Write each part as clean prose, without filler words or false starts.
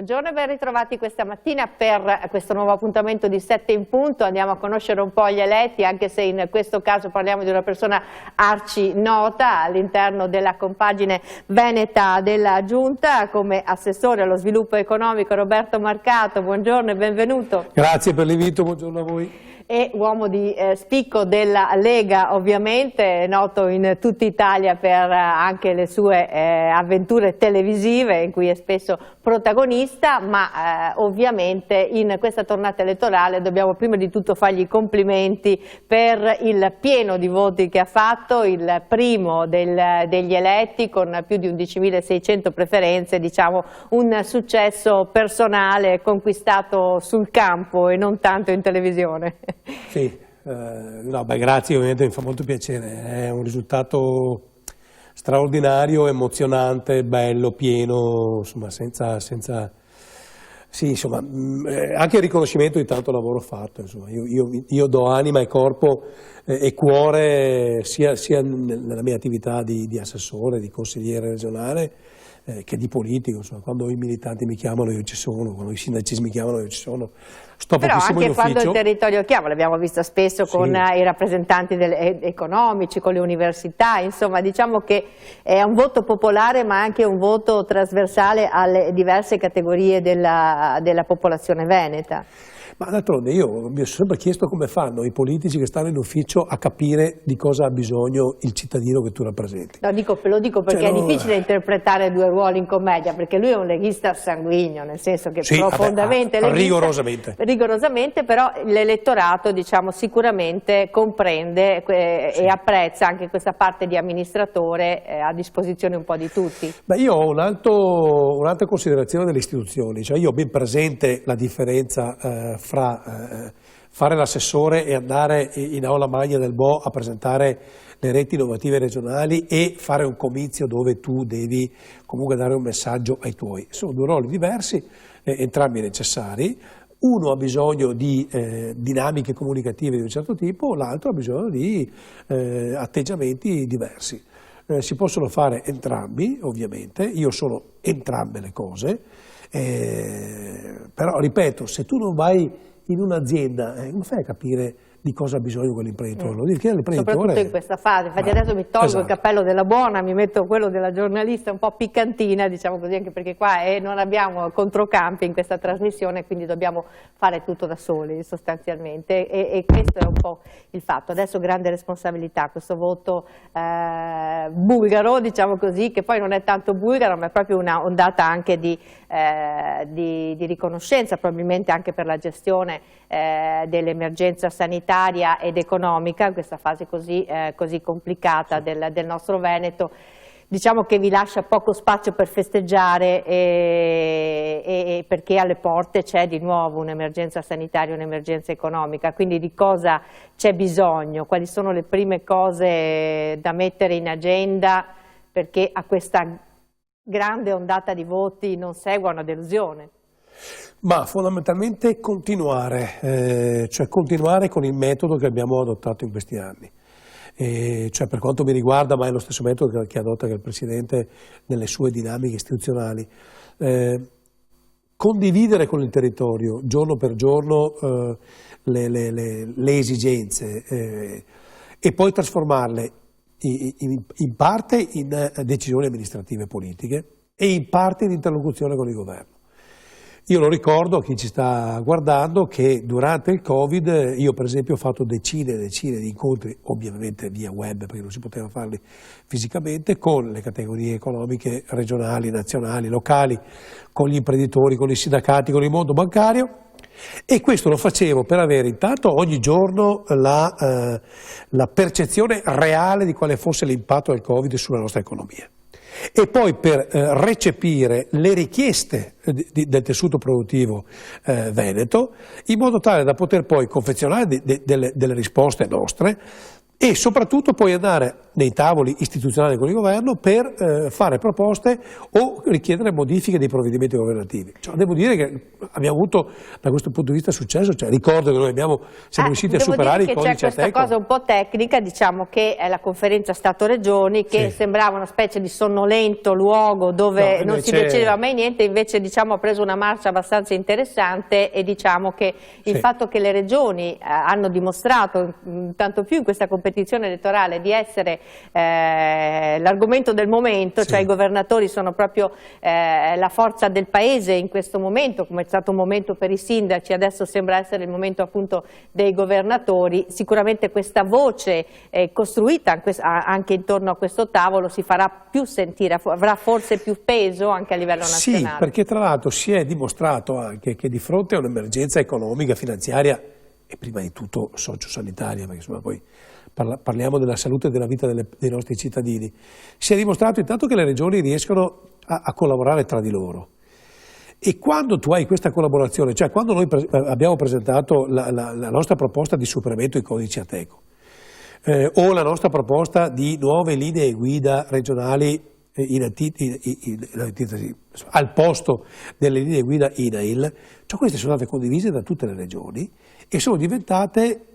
Buongiorno e ben ritrovati questa mattina per questo nuovo appuntamento di 7 in punto. Andiamo a conoscere un po' gli eletti, anche se in questo caso parliamo di una persona arci nota all'interno della compagine veneta della Giunta, come assessore allo sviluppo economico Roberto Marcato. Buongiorno e benvenuto. Grazie per l'invito, buongiorno a voi. E uomo di spicco della Lega, ovviamente, noto in tutta Italia per anche le sue avventure televisive in cui è spesso protagonista, ma ovviamente in questa tornata elettorale dobbiamo prima di tutto fargli i complimenti per il pieno di voti che ha fatto, il primo degli eletti con più di 11.600 preferenze, diciamo un successo personale conquistato sul campo e non tanto in televisione. Sì, no, beh, grazie, ovviamente mi fa molto piacere, è un risultato straordinario, emozionante, bello, pieno, insomma, sì, insomma, anche il riconoscimento di tanto lavoro fatto, insomma, io do anima e corpo e cuore sia nella mia attività di assessore, di consigliere regionale, che di politico, insomma, quando i militanti mi chiamano io ci sono, quando i sindaci mi chiamano io ci sono, sto però pochissimo in anche ufficio. Quando il territorio chiama, l'abbiamo visto spesso con i rappresentanti economici, con le università, insomma diciamo che è un voto popolare ma anche un voto trasversale alle diverse categorie della popolazione veneta. Ma d'altronde io mi sono sempre chiesto come fanno i politici che stanno in ufficio a capire di cosa ha bisogno il cittadino che tu rappresenti. No, lo dico perché è difficile interpretare due ruoli in commedia, perché lui è un leghista sanguigno, nel senso che sì, profondamente leghista, rigorosamente, però l'elettorato diciamo, sicuramente comprende e apprezza anche questa parte di amministratore a disposizione un po' di tutti. Beh, io ho un'altra considerazione delle istituzioni, cioè io ho ben presente la differenza fra fare l'assessore e andare in aula magna del Bo a presentare le reti innovative regionali e fare un comizio dove tu devi comunque dare un messaggio ai tuoi. Sono due ruoli diversi, entrambi necessari. Uno ha bisogno di dinamiche comunicative di un certo tipo, l'altro ha bisogno di atteggiamenti diversi. Si possono fare entrambi, ovviamente, io sono entrambe le cose. Però ripeto, se tu non vai in un'azienda come fai a capire di cosa ha bisogno quell'imprenditore? Soprattutto in questa fase, infatti adesso mi tolgo il cappello della buona, mi metto quello della giornalista un po' piccantina, diciamo così, anche perché qua non abbiamo controcampi in questa trasmissione, quindi dobbiamo fare tutto da soli sostanzialmente e questo è un po' il fatto. Adesso grande responsabilità, questo voto bulgaro, diciamo così, che poi non è tanto bulgaro ma è proprio una ondata anche di riconoscenza, probabilmente anche per la gestione dell'emergenza sanitaria ed economica in questa fase così complicata del nostro Veneto. Diciamo che vi lascia poco spazio per festeggiare perché alle porte c'è di nuovo un'emergenza sanitaria, un'emergenza economica, quindi di cosa c'è bisogno, quali sono le prime cose da mettere in agenda perché a questa grande ondata di voti non segua una delusione? Ma fondamentalmente continuare, cioè continuare con il metodo che abbiamo adottato in questi anni. Cioè per quanto mi riguarda, ma è lo stesso metodo che adotta il Presidente nelle sue dinamiche istituzionali, condividere con il territorio giorno per giorno le esigenze e poi trasformarle in parte in decisioni amministrative e politiche e in parte in interlocuzione con il governo. Io lo ricordo a chi ci sta guardando che durante il Covid io per esempio ho fatto decine e decine di incontri, ovviamente via web perché non si poteva farli fisicamente, con le categorie economiche regionali, nazionali, locali, con gli imprenditori, con i sindacati, con il mondo bancario e questo lo facevo per avere intanto ogni giorno la percezione reale di quale fosse l'impatto del Covid sulla nostra economia. E poi per recepire le richieste del tessuto produttivo veneto in modo tale da poter poi confezionare delle risposte nostre e soprattutto poi andare nei tavoli istituzionali con il governo per fare proposte o richiedere modifiche dei provvedimenti governativi. Cioè, devo dire che abbiamo avuto da questo punto di vista successo, cioè, ricordo che noi siamo riusciti a superare i codici Ateco. C'è questa cosa un po' tecnica, diciamo che è la conferenza Stato-Regioni che sembrava una specie di sonnolento luogo dove non si decideva mai niente, invece diciamo ha preso una marcia abbastanza interessante e diciamo che il fatto che le regioni hanno dimostrato tanto più in questa competizione elettorale di essere l'argomento del momento, cioè i governatori sono proprio la forza del paese in questo momento, come è stato un momento per i sindaci, adesso sembra essere il momento appunto dei governatori. Sicuramente questa voce costruita anche intorno a questo tavolo si farà più sentire, avrà forse più peso anche a livello nazionale. Sì, perché tra l'altro si è dimostrato anche che di fronte a un'emergenza economica, finanziaria e prima di tutto sociosanitaria, perché insomma poi parliamo della salute e della vita dei nostri cittadini, si è dimostrato intanto che le regioni riescono a collaborare tra di loro. E quando tu hai questa collaborazione, cioè quando noi abbiamo presentato la nostra proposta di superamento ai codici Ateco, o la nostra proposta di nuove linee guida regionali al posto delle linee guida INAIL, cioè queste sono state condivise da tutte le regioni e sono diventate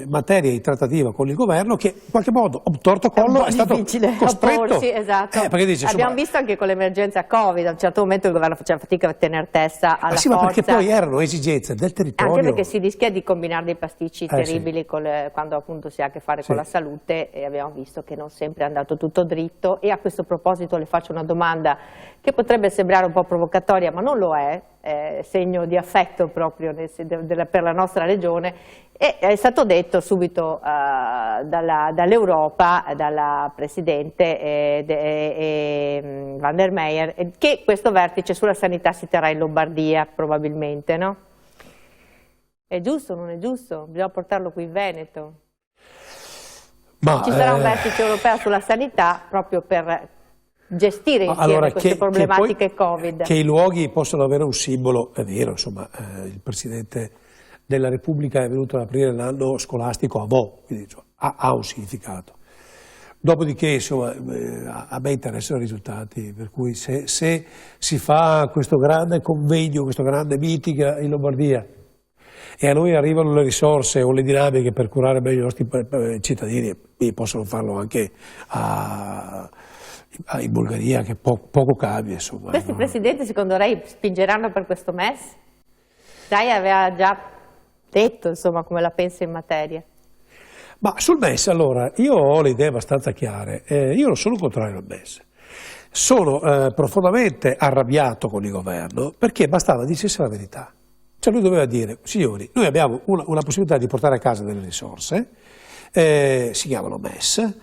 materia di trattativa con il governo che in qualche modo, obtorto collo, è stato costretto. Opporsi, esatto. Abbiamo visto anche con l'emergenza Covid, a un certo momento il governo faceva fatica a tenere testa alla forza. Ma perché poi erano esigenze del territorio. Anche perché si rischia di combinare dei pasticci terribili quando appunto si ha a che fare con la salute e abbiamo visto che non sempre è andato tutto dritto. E a questo proposito le faccio una domanda che potrebbe sembrare un po' provocatoria, ma non lo è segno di affetto proprio per la nostra regione. E è stato detto subito dall'Europa, dalla Presidente Van der Meyer, che questo vertice sulla sanità si terrà in Lombardia probabilmente, no? È giusto o non è giusto? Bisogna portarlo qui in Veneto. Ci sarà un vertice europeo sulla sanità proprio per gestire insieme queste problematiche Covid. Che i luoghi possono avere un simbolo, è vero, insomma, il Presidente della Repubblica è venuto ad aprire l'anno scolastico a Vo, quindi ha un significato. Dopodiché, insomma, a me interessano i risultati, per cui se si fa questo grande convegno, questo grande meeting in Lombardia e a noi arrivano le risorse o le dinamiche per curare meglio i nostri cittadini, possono farlo anche in Bulgaria, che poco cambia, insomma. Questi presidenti secondo lei spingeranno per questo MES? Lei aveva già detto insomma come la pensa in materia. Ma sul MES allora io ho le idee abbastanza chiare, io non sono contrario al MES, sono profondamente arrabbiato con il governo perché bastava dicesse la verità, cioè lui doveva dire signori noi abbiamo una possibilità di portare a casa delle risorse, si chiamano MES,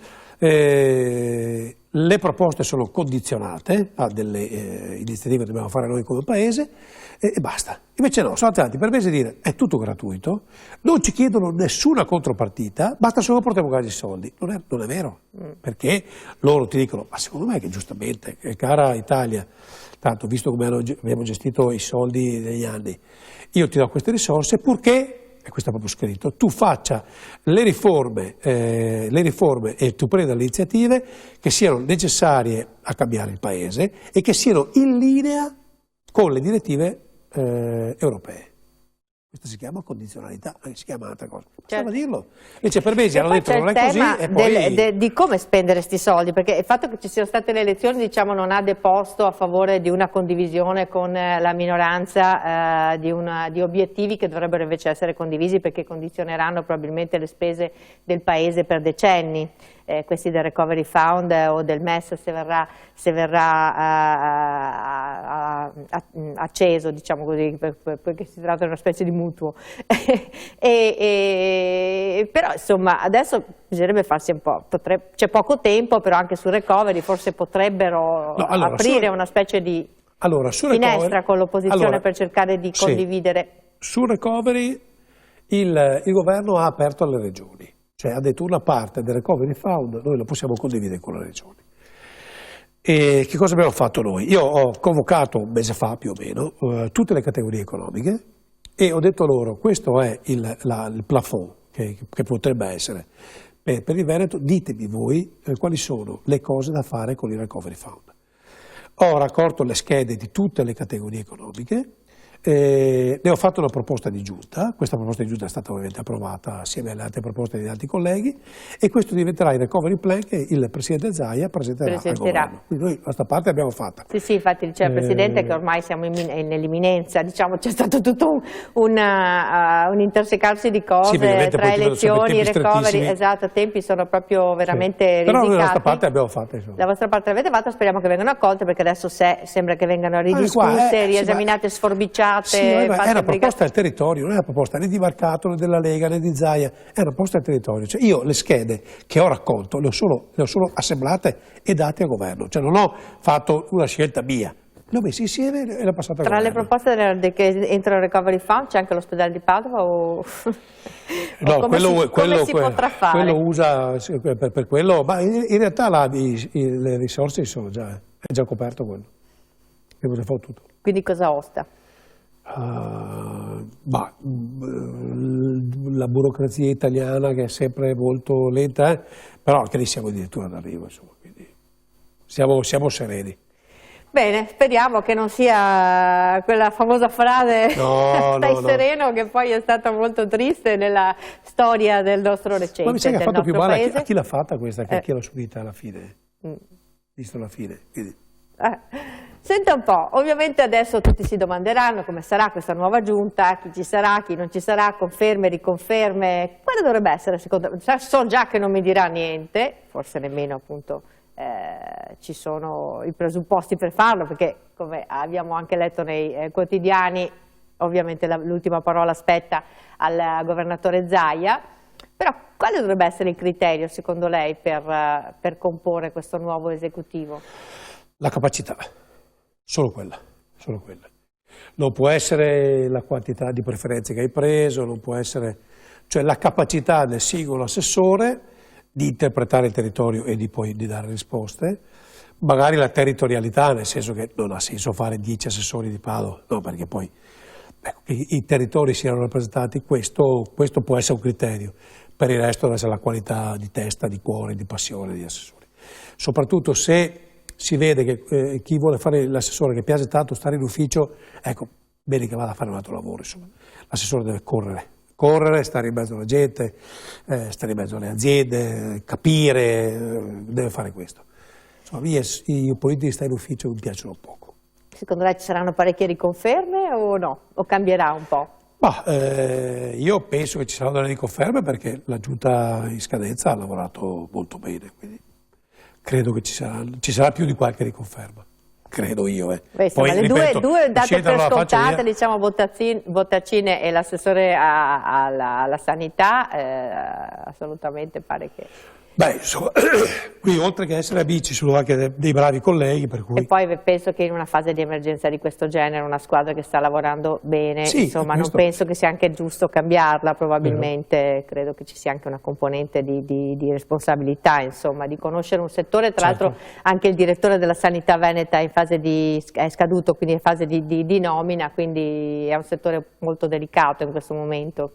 le proposte sono condizionate a delle iniziative che dobbiamo fare noi come paese e basta. Invece no, sono andati per mesi a dire è tutto gratuito, non ci chiedono nessuna contropartita, basta solo portare a casa i soldi. Non è vero, perché loro ti dicono, ma secondo me che giustamente, cara Italia, tanto visto come abbiamo gestito i soldi negli anni, io ti do queste risorse purché, e questo è proprio scritto, tu faccia le riforme e tu prenda le iniziative che siano necessarie a cambiare il paese e che siano in linea con le direttive europee. Questo si chiama condizionalità, si chiama un'altra cosa. Possiamo dirlo. Invece per mesi hanno detto non è così e poi... di come spendere questi soldi, perché il fatto che ci siano state le elezioni diciamo non ha deposto a favore di una condivisione con la minoranza di obiettivi che dovrebbero invece essere condivisi perché condizioneranno probabilmente le spese del Paese per decenni. Questi del Recovery Fund o del MES se verrà acceso, diciamo così, perché si tratta di una specie di mutuo. Però insomma adesso bisognerebbe farsi un po', c'è poco tempo, però anche sul Recovery forse potrebbero aprire una specie di finestra con l'opposizione per cercare di condividere. Sul Recovery il governo ha aperto alle regioni. Cioè ha detto una parte del Recovery Fund noi lo possiamo condividere con le regioni. E che cosa abbiamo fatto noi? Io ho convocato un mese fa più o meno tutte le categorie economiche e ho detto loro questo è il plafond che potrebbe essere per il Veneto, ditemi voi quali sono le cose da fare con il Recovery Fund. Ho raccolto le schede di tutte le categorie economiche, ne ho fatto una proposta di giunta, questa proposta di giunta è stata ovviamente approvata assieme alle altre proposte di altri colleghi e questo diventerà il recovery plan che il Presidente Zaia presenterà al governo. Quindi noi questa parte l'abbiamo fatta. Sì, sì, infatti dice il Presidente che ormai siamo nell'imminenza, diciamo c'è stato tutto un intersecarsi di cose, sì, tra elezioni, recovery, esatto, i tempi sono proprio veramente risicati. Però noi la nostra parte l'abbiamo fatta. Insomma. La vostra parte l'avete fatta, speriamo che vengano accolte perché adesso sembra che vengano ridiscusse, riesaminate, sforbiciate. Sì, è una proposta del territorio, non è una proposta né di Marcato né della Lega né di Zaia, è una proposta del territorio. Cioè io le schede che ho raccolto le ho solo assemblate e date al governo, cioè non ho fatto una scelta mia, le ho messe insieme e le ho passate al governo. Tra le proposte che entrano nel recovery fund c'è anche l'ospedale di Padova o no, come si potrà fare? Quello usa per quello, ma in realtà le risorse sono già, è già coperto quello, abbiamo già fatto tutto. Quindi cosa osta? La burocrazia italiana che è sempre molto lenta, però anche lì siamo addirittura d'arrivo, insomma, quindi siamo sereni. Bene, speriamo che non sia quella famosa frase stai sereno che poi è stata molto triste nella storia del nostro recente. Ma mi sa che ha fatto più male paese. A chi l'ha fatta questa che a chi l'ha subita alla fine, visto la fine. Quindi. Senta un po', ovviamente adesso tutti si domanderanno come sarà questa nuova giunta, chi ci sarà, chi non ci sarà, conferme, riconferme, quale dovrebbe essere secondo me? So già che non mi dirà niente, forse nemmeno appunto ci sono i presupposti per farlo, perché come abbiamo anche letto nei quotidiani, ovviamente l'ultima parola spetta al governatore Zaia, però quale dovrebbe essere il criterio secondo lei per comporre questo nuovo esecutivo? La capacità. Solo quella. Non può essere la quantità di preferenze che hai preso, non può essere, cioè la capacità del singolo assessore di interpretare il territorio e di dare risposte, magari la territorialità, nel senso che non ha senso fare 10 assessori di Padova, no, perché poi i territori siano rappresentati, questo può essere un criterio, per il resto deve essere la qualità di testa, di cuore, di passione degli assessori. Soprattutto se si vede che chi vuole fare l'assessore, che piace tanto stare in ufficio, ecco, bene che vada a fare un altro lavoro, insomma. L'assessore deve correre, stare in mezzo alla gente, stare in mezzo alle aziende, capire, deve fare questo. Insomma, i politici che stanno in ufficio mi piacciono poco. Secondo lei ci saranno parecchie riconferme o no? O cambierà un po'? Io penso che ci saranno delle riconferme perché la giunta in scadenza ha lavorato molto bene, quindi credo che ci sarà più di qualche riconferma, credo io. Beh, poi, le ripeto, due date per scontate, diciamo Bottaccine e l'assessore alla sanità, assolutamente pare che... Beh, insomma, qui oltre che essere amici sono anche dei bravi colleghi, per cui... E poi penso che in una fase di emergenza di questo genere, una squadra che sta lavorando bene, sì, insomma, non penso che sia anche giusto cambiarla, probabilmente credo che ci sia anche una componente di responsabilità, insomma, di conoscere un settore, tra l'altro anche il direttore della sanità veneta è scaduto, quindi è in fase di nomina, quindi è un settore molto delicato in questo momento.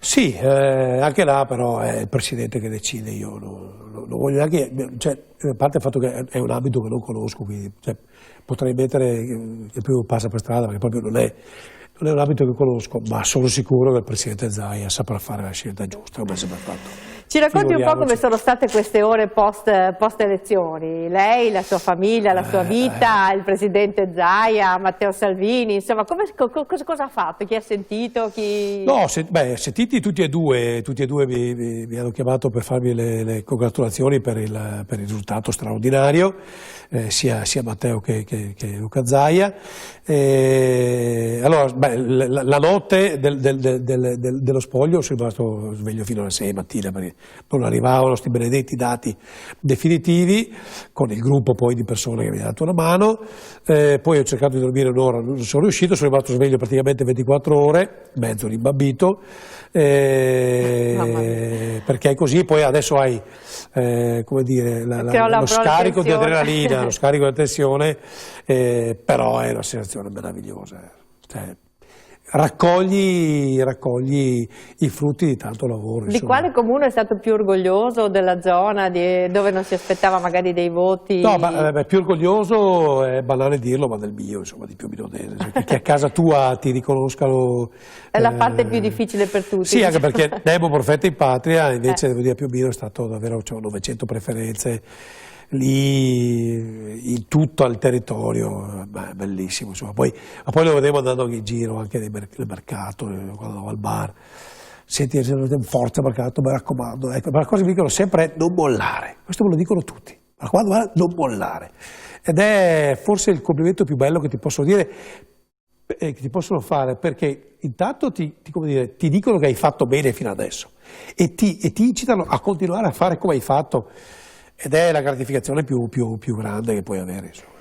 Sì, anche là però è il Presidente che decide, io non voglio neanche, cioè, a parte il fatto che è un ambito che non conosco, quindi cioè, potrei mettere che più passa per strada perché proprio non è un ambito che conosco, ma sono sicuro che il Presidente Zaia saprà fare la scelta giusta, come ha sempre fatto. Ci racconti un po' come sono state queste ore post elezioni, lei, la sua famiglia, la sua vita, il Presidente Zaia, Matteo Salvini, insomma cosa ha fatto? Chi ha sentito? No, sentiti tutti e due mi hanno chiamato per farmi le congratulazioni per il risultato straordinario, sia Matteo che Luca Zaia. Allora, la notte dello spoglio sono rimasto sveglio fino alle 6 mattina perché non arrivavano questi benedetti dati definitivi, con il gruppo poi di persone che mi ha dato una mano, poi ho cercato di dormire un'ora, non sono riuscito, sono rimasto sveglio praticamente 24 ore, mezzo rimbambito, perché è così, poi adesso hai come dire, lo scarico di adrenalina, lo scarico di tensione, però è una sensazione meravigliosa. Cioè, raccogli i frutti di tanto lavoro. Di quale comune è stato più orgoglioso della zona, dove non si aspettava magari dei voti? No, ma più orgoglioso è banale dirlo, ma del mio, insomma, di Pio Binodese, cioè, che a casa tua ti riconoscano. È la parte più difficile per tutti. Sì, anche perché Nemo profeta in patria, invece devo dire Pio Bino è stato davvero, cioè, 900 preferenze lì in tutto il territorio, bellissimo, insomma. Poi lo vedevo andando in giro anche nel mercato, quando andavo al bar. Senti, forza mercato, mi raccomando, ecco, ma la cosa che mi dicono sempre è non mollare, questo me lo dicono tutti, mi raccomando, non mollare, ed è forse il complimento più bello che ti posso dire, che ti possono fare, perché intanto ti dicono che hai fatto bene fino adesso e ti incitano a continuare a fare come hai fatto, ed è la gratificazione più grande che puoi avere, insomma.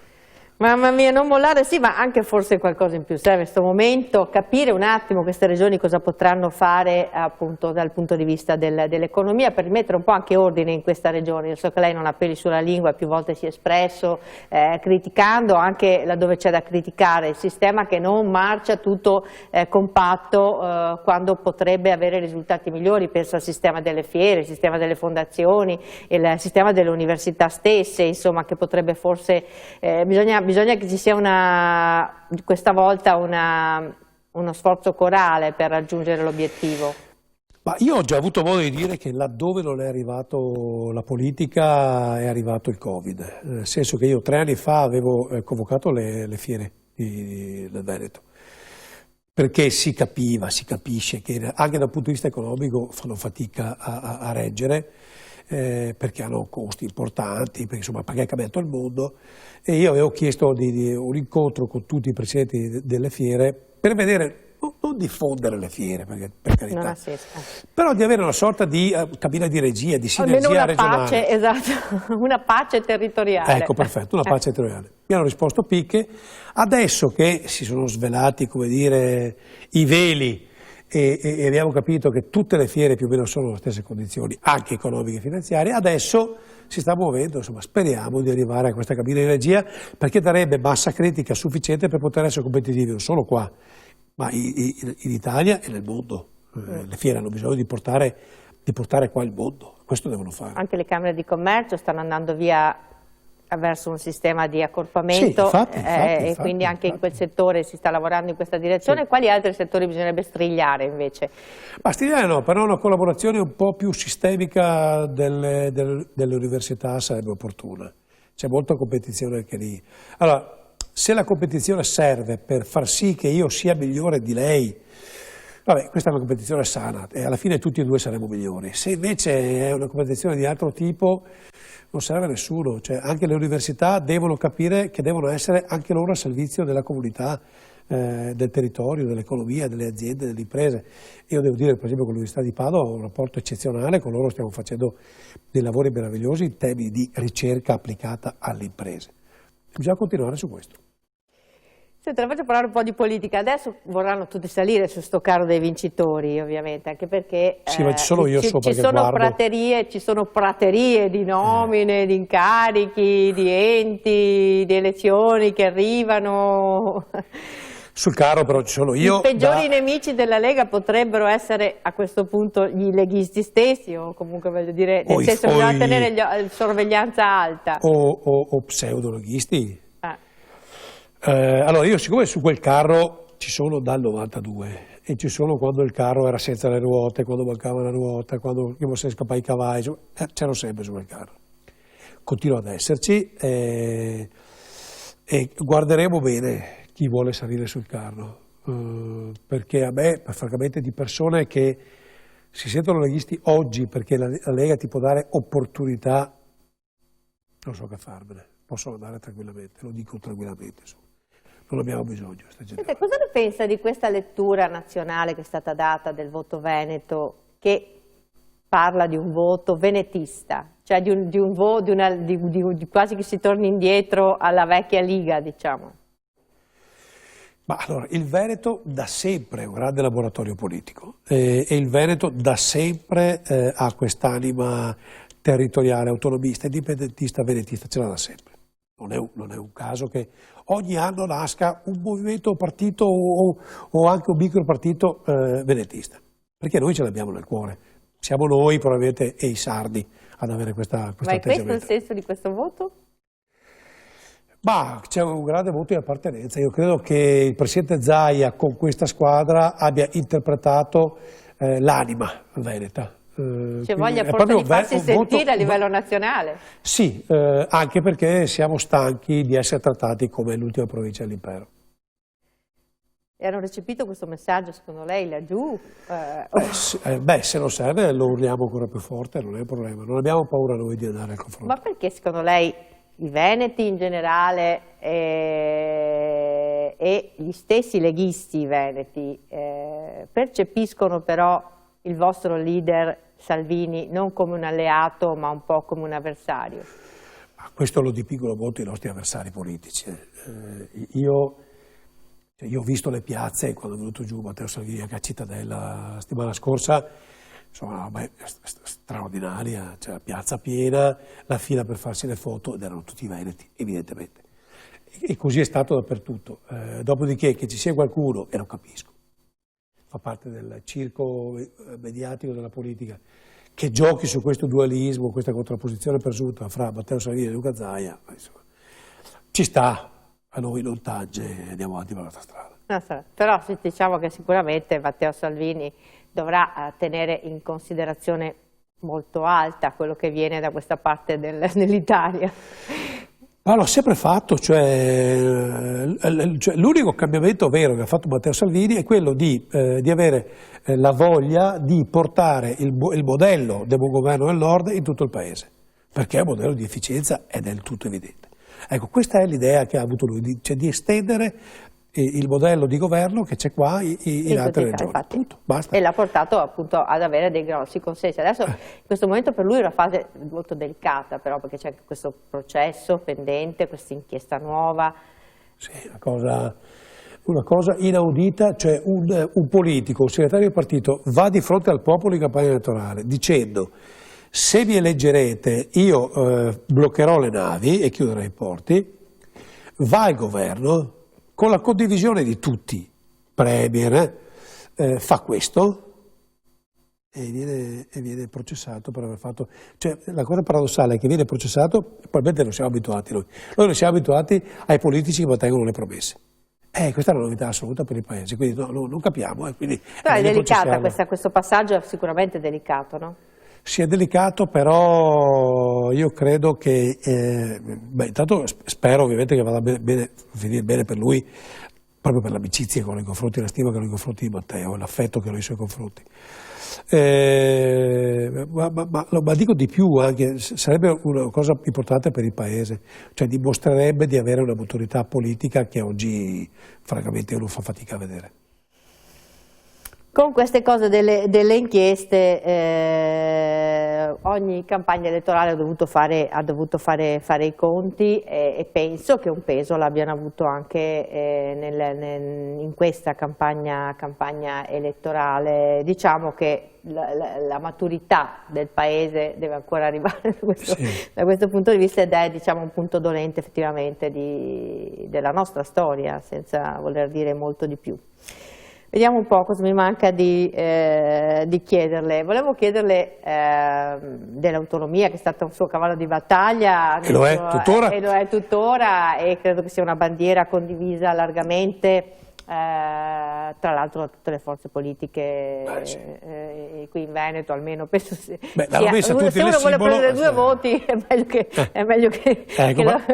Mamma mia, non mollare, sì, ma anche forse qualcosa in più serve in questo momento, capire un attimo queste regioni cosa potranno fare appunto dal punto di vista dell'economia, per rimettere un po' anche ordine in questa regione. Io so che lei non ha peli sulla lingua, più volte si è espresso criticando anche laddove c'è da criticare il sistema che non marcia tutto compatto quando potrebbe avere risultati migliori. Penso al sistema delle fiere, il sistema delle fondazioni, il sistema delle università stesse, insomma, che potrebbe forse bisogna che ci sia questa volta uno sforzo corale per raggiungere l'obiettivo. Ma io ho già avuto modo di dire che laddove non è arrivato la politica è arrivato il Covid, nel senso che io 3 anni fa avevo convocato le fiere del Veneto, perché si capisce che anche dal punto di vista economico fanno fatica a reggere, perché hanno costi importanti, perché è cambiato il mondo, e io avevo chiesto un incontro con tutti i presidenti delle fiere per vedere, non diffondere le fiere, perché per carità, però di avere una sorta di cabina di regia, di sinergia regionale. Pace, esatto, una pace territoriale. Ecco, perfetto, una pace territoriale. Mi hanno risposto picche. Adesso che si sono svelati, come dire, i veli, e abbiamo capito che tutte le fiere più o meno sono nelle stesse condizioni, anche economiche e finanziarie, adesso si sta muovendo, insomma, speriamo di arrivare a questa cabina di regia, perché darebbe massa critica sufficiente per poter essere competitivi non solo qua, ma in Italia e nel mondo. Le fiere hanno bisogno di portare qua il mondo, questo devono fare. Anche le camere di commercio stanno andando via verso un sistema di accorpamento, sì, infatti, quindi anche in quel settore si sta lavorando in questa direzione. Sì. Quali altri settori bisognerebbe strigliare invece? Ma strigliare no, però una collaborazione un po' più sistemica delle università sarebbe opportuna. C'è molta competizione anche lì. Allora, se la competizione serve per far sì che io sia migliore di lei, vabbè, questa è una competizione sana e alla fine tutti e due saremo migliori. Se invece è una competizione di altro tipo, non serve a nessuno, cioè anche le università devono capire che devono essere anche loro al servizio della comunità, del territorio, dell'economia, delle aziende, delle imprese. Io devo dire, per esempio, con l'Università di Padova ho un rapporto eccezionale, con loro stiamo facendo dei lavori meravigliosi in termini di ricerca applicata alle imprese. Bisogna continuare su questo. Senta, la faccio parlare un po' di politica. Adesso vorranno tutti salire su sto carro dei vincitori, ovviamente, anche perché sì, ma ci sono io sopra ci sono praterie di nomine, di incarichi, di enti, di elezioni che arrivano. Sul carro però ci sono io. I peggiori nemici della Lega potrebbero essere a questo punto gli leghisti stessi, o comunque voglio dire, nel senso che bisogna tenere sorveglianza alta. O pseudo-leghisti. Allora io, siccome su quel carro ci sono dal 92 e ci sono quando il carro era senza le ruote, quando mancava una ruota, quando se ne scappava i cavalli, c'ero sempre su quel carro. Continuo ad esserci e guarderemo bene chi vuole salire sul carro, perché a me, francamente, di persone che si sentono leghisti oggi perché la Lega ti può dare opportunità, non so che farmene, possono andare tranquillamente, lo dico tranquillamente, insomma. Non abbiamo bisogno. Senta, cosa ne pensa di questa lettura nazionale che è stata data del voto veneto, che parla di un voto venetista, cioè di quasi che si torni indietro alla vecchia Liga, diciamo? Ma allora, il Veneto da sempre è un grande laboratorio politico e il Veneto da sempre ha quest'anima territoriale, autonomista, indipendentista, venetista, ce l'ha da sempre. Non è un caso che ogni anno nasca un movimento, un partito o anche un micropartito venetista, perché noi ce l'abbiamo nel cuore. Siamo noi probabilmente e i sardi ad avere questa Ma è questo il atteggiamento. senso di questo voto? Ma c'è un grande voto di appartenenza. Io credo che il presidente Zaia con questa squadra abbia interpretato l'anima veneta. C'è voglia forse di farsi sentire a livello nazionale? Sì, anche perché siamo stanchi di essere trattati come l'ultima provincia dell'impero. E hanno recepito questo messaggio, secondo lei, laggiù? Se non serve lo urliamo ancora più forte, non è un problema. Non abbiamo paura noi di andare al confronto. Ma perché secondo lei i veneti in generale e gli stessi leghisti veneti percepiscono però il vostro leader Salvini non come un alleato ma un po' come un avversario? Questo lo dipingono molto i nostri avversari politici. Io ho visto le piazze quando è venuto giù Matteo Salvini a Cittadella la settimana scorsa, insomma, straordinaria, cioè la piazza piena, la fila per farsi le foto ed erano tutti veneti, evidentemente. E così è stato dappertutto. Dopodiché che ci sia qualcuno, e lo capisco, fa parte del circo mediatico della politica, che giochi su questo dualismo, questa contrapposizione presunta fra Matteo Salvini e Luca Zaia, insomma, ci sta, a noi non tagge, andiamo avanti per la nostra strada. Però diciamo che sicuramente Matteo Salvini dovrà tenere in considerazione molto alta quello che viene da questa parte dell'Italia. Ma l'ho sempre fatto, l'unico cambiamento vero che ha fatto Matteo Salvini è quello di avere la voglia di portare il modello del buon governo del Nord in tutto il Paese, perché è un modello di efficienza ed è del tutto evidente. Ecco, questa è l'idea che ha avuto lui, cioè di estendere il modello di governo che c'è qua in altre regioni. Tutto, basta. E l'ha portato appunto ad avere dei grossi consensi. Adesso in questo momento per lui è una fase molto delicata però, perché c'è anche questo processo pendente, questa inchiesta nuova. Sì, una cosa inaudita, cioè un politico, un segretario di partito va di fronte al popolo in campagna elettorale dicendo: se mi eleggerete io bloccherò le navi e chiuderò i porti, va al governo con la condivisione di tutti, premier, fa questo e viene processato per aver fatto. Cioè, la cosa paradossale è che viene processato, probabilmente non siamo abituati noi non siamo abituati ai politici che mantengono le promesse. Questa è una novità assoluta per il Paese, quindi non capiamo. Quindi però è delicata questo passaggio, è sicuramente delicato, no? Sì, è delicato, però io credo che, intanto spero ovviamente che vada finire bene per lui, proprio per l'amicizia che ho nei confronti, la stima che ho nei confronti di Matteo, l'affetto che ho nei suoi confronti. Ma dico di più, anche sarebbe una cosa importante per il Paese, cioè dimostrerebbe di avere una maturità politica che oggi francamente uno fa fatica a vedere. Con queste cose delle inchieste ogni campagna elettorale ha dovuto fare i conti e penso che un peso l'abbiano avuto anche in questa campagna elettorale. Diciamo che la maturità del Paese deve ancora arrivare da questo punto di vista, ed è, diciamo, un punto dolente effettivamente della nostra storia, senza voler dire molto di più. Vediamo un po' cosa mi manca di chiederle. Volevo chiederle dell'autonomia, che è stato un suo cavallo di battaglia. E lo è tuttora. E lo è tuttora, e credo che sia una bandiera condivisa largamente, tra l'altro da tutte le forze politiche qui in Veneto, almeno penso se uno vuole prendere due voti è meglio che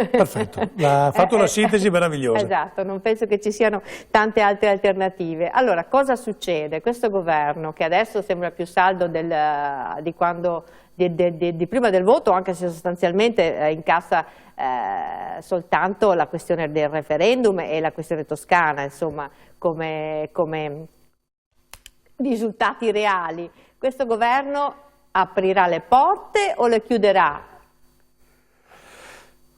perfetto, ha fatto una sintesi meravigliosa. Esatto, non penso che ci siano tante altre alternative. Allora, cosa succede? Questo governo, che adesso sembra più saldo di quando di prima del voto, anche se sostanzialmente incassa soltanto la questione del referendum e la questione toscana, insomma, come risultati reali. Questo governo aprirà le porte o le chiuderà?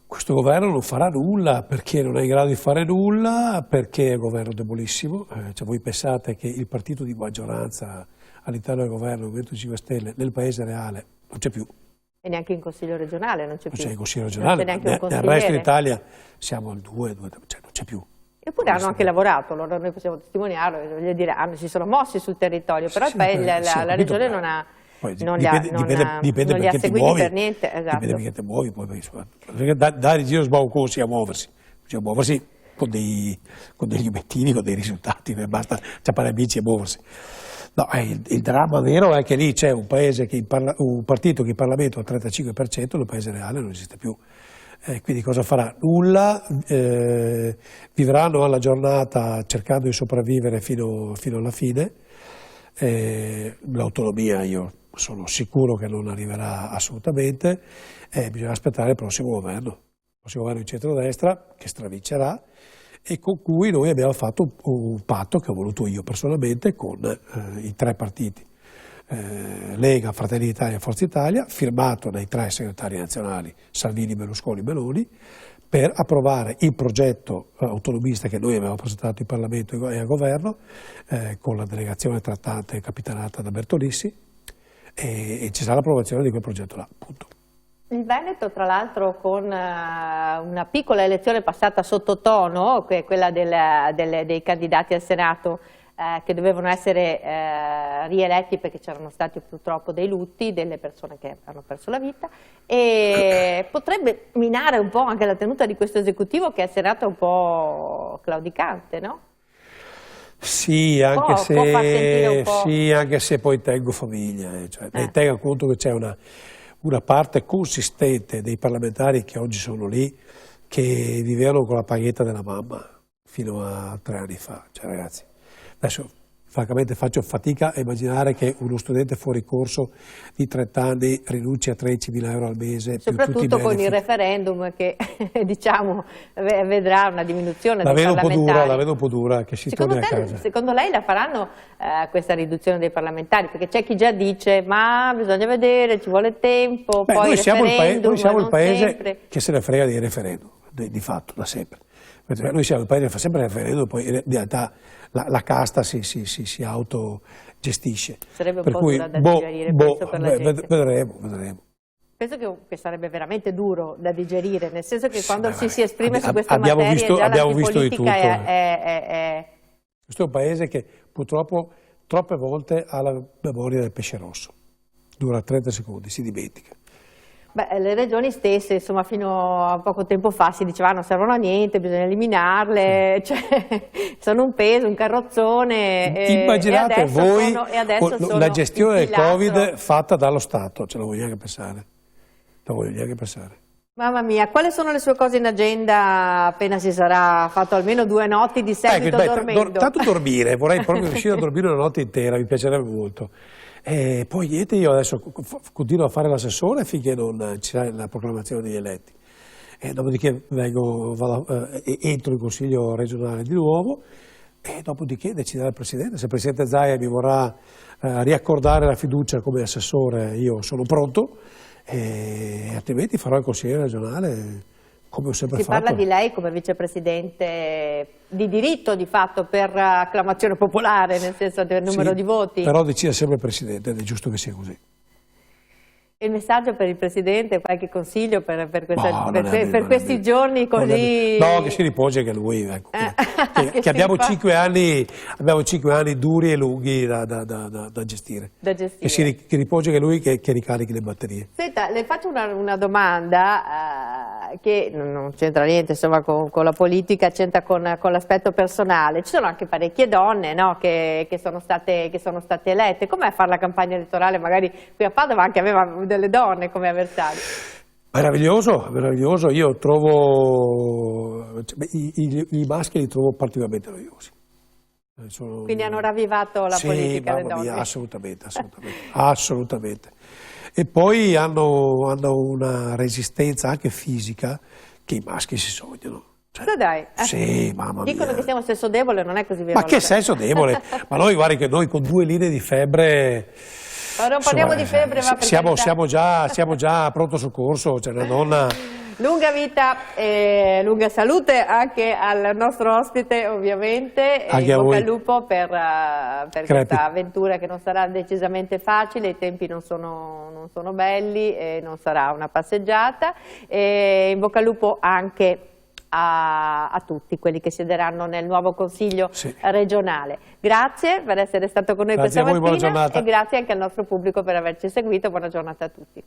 Questo governo non farà nulla perché non è in grado di fare nulla, perché è un governo debolissimo. Cioè, voi pensate che il partito di maggioranza all'interno del governo, il Movimento 5 Stelle, nel Paese reale non c'è più. E neanche in consiglio regionale non c'è più. Non c'è il consiglio regionale, nel resto d'Italia siamo al 2, cioè non c'è più. Eppure hanno anche lavorato, allora noi possiamo testimoniarlo, voglio dire, si sono mossi sul territorio, però Sì, la regione non li ha seguiti per niente. Esatto. Dipende perché ti muovi, poi dare in giro sbauco sia muoversi con degli obiettivi, con dei risultati, non basta ciappare a bici e muoversi. No, il dramma vero è che lì c'è un partito che in Parlamento ha il 35%, il paese reale non esiste più. Quindi cosa farà? Nulla, vivranno alla giornata cercando di sopravvivere fino alla fine. L'autonomia io sono sicuro che non arriverà assolutamente, bisogna aspettare il prossimo governo di centrodestra che stravincerà e con cui noi abbiamo fatto un patto che ho voluto io personalmente con i 3 partiti. Lega, Fratelli d'Italia e Forza Italia, firmato dai 3 segretari nazionali Salvini, Berlusconi, Meloni, per approvare il progetto autonomista che noi abbiamo presentato in Parlamento e al Governo, con la delegazione trattante capitanata da Bertolissi, e ci sarà l'approvazione di quel progetto là, punto. Il Veneto, tra l'altro, con una piccola elezione passata sottotono, che è quella dei candidati al Senato, che dovevano essere rieletti perché c'erano stati purtroppo dei lutti, delle persone che hanno perso la vita, e potrebbe minare un po' anche la tenuta di questo esecutivo che è Senato un po' claudicante, no? Sì, anche se poi tengo famiglia, cioè, tengo conto che c'è una parte consistente dei parlamentari che oggi sono lì che vivevano con la paghetta della mamma fino a 3 anni fa, cioè ragazzi. Adesso francamente faccio fatica a immaginare che uno studente fuori corso di 30 anni rinunci a 13.000 euro al mese. Soprattutto con il referendum che diciamo vedrà una diminuzione dei parlamentari. La vedo un po' dura, che si torni a casa. Secondo lei la faranno questa riduzione dei parlamentari? Perché c'è chi già dice ma bisogna vedere, ci vuole tempo, poi noi siamo il paese sempre. Che se ne frega dei referendum, di fatto, da sempre. Noi siamo il paese che fa sempre referendum, poi in realtà la casta si autogestisce. Sarebbe un po' dura da digerire, penso, per la gente. Vedremo. Penso che sarebbe veramente duro da digerire, nel senso che quando si esprime su questa materia già l'antipolitica è... Questo è un paese che purtroppo troppe volte ha la memoria del pesce rosso, dura 30 secondi, si dimentica. Beh, le regioni stesse, insomma, fino a poco tempo fa si diceva non servono a niente, bisogna eliminarle, cioè, sono un peso, un carrozzone. Immaginate voi la gestione del pilastro. Covid fatta dallo Stato, ce la voglio neanche pensare. Mamma mia, quali sono le sue cose in agenda appena si sarà fatto almeno 2 notti di seguito dormendo? Tanto dormire, vorrei proprio riuscire a dormire una notte intera, mi piacerebbe molto. E poi niente, io adesso continuo a fare l'assessore finché non ci sarà la proclamazione degli eletti. E dopodiché entro in consiglio regionale di nuovo e dopodiché deciderà il Presidente. Se il Presidente Zaia mi vorrà riaccordare la fiducia come assessore, io sono pronto, e altrimenti farò il consigliere regionale come ho sempre fatto. Si parla di lei come vicepresidente di diritto di fatto per acclamazione popolare, nel senso del numero di voti. Però decide sempre il Presidente ed è giusto che sia così. Il messaggio per il Presidente, qualche consiglio per questi giorni così... No, che si riposi anche lui, ecco, che abbiamo 5 anni duri e lunghi da gestire. Che riposi anche lui, che ricarichi le batterie. Senta, le faccio una domanda che non c'entra niente insomma, con la politica, c'entra con l'aspetto personale. Ci sono anche parecchie donne, no, che sono state elette. Com'è fare la campagna elettorale? Magari qui a Padova anche aveva delle donne come avversari. Meraviglioso, io trovo i maschi li trovo particolarmente noiosi. Quindi hanno ravvivato la politica le donne? Sì, assolutamente. E poi hanno una resistenza anche fisica che i maschi si sognano. Dai. Sì, mamma mia. Dicono che siamo sesso debole, non è così vero? Ma che sesso debole? Ma noi, guardi che noi con 2 linee di febbre Ma non parliamo di febbre, ma per siamo già a pronto soccorso, cioè la donna... Lunga vita e lunga salute anche al nostro ospite, ovviamente, e in bocca al lupo per questa avventura che non sarà decisamente facile, i tempi non sono belli e non sarà una passeggiata, e in bocca al lupo anche a tutti quelli che siederanno nel nuovo Consiglio regionale. Grazie per essere stato con noi questa mattina e grazie anche al nostro pubblico per averci seguito. Buona giornata a tutti.